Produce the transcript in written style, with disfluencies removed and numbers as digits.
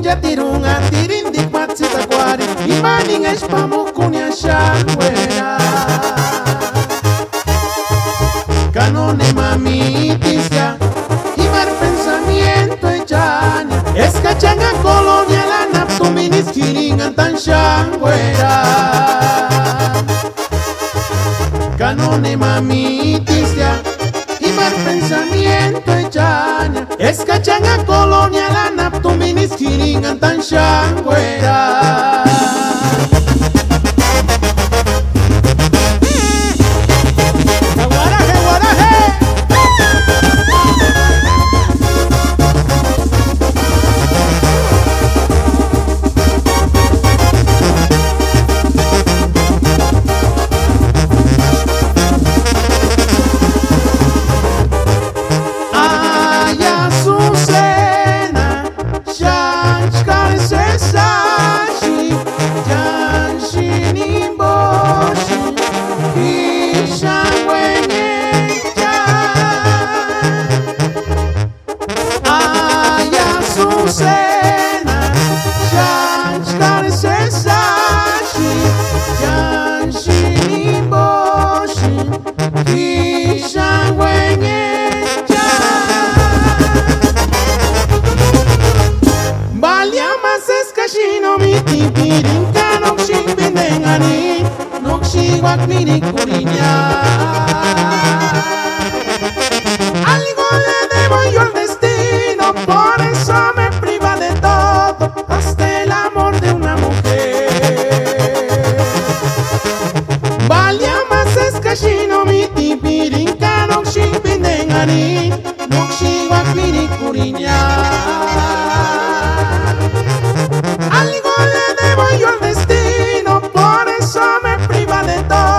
ya tirunga tirindik matsita kwari imaning espamukunya shangwera canone mamitisya imar pensamiento echania escachanga colonial anaptuminis kiringan tan shangwera canone mamitisya imar pensamiento echania escachanga colonial anaptuminis kiringan tan shangwera Mini curiña, algo le debo yo al destino, por eso me priva de todo, hasta el amor de una mujer. Vale más escachino mi tipirinca, no chimpindengani, no chihuahua mini curiña. Algo le debo yo al destino, por eso me priva de todo.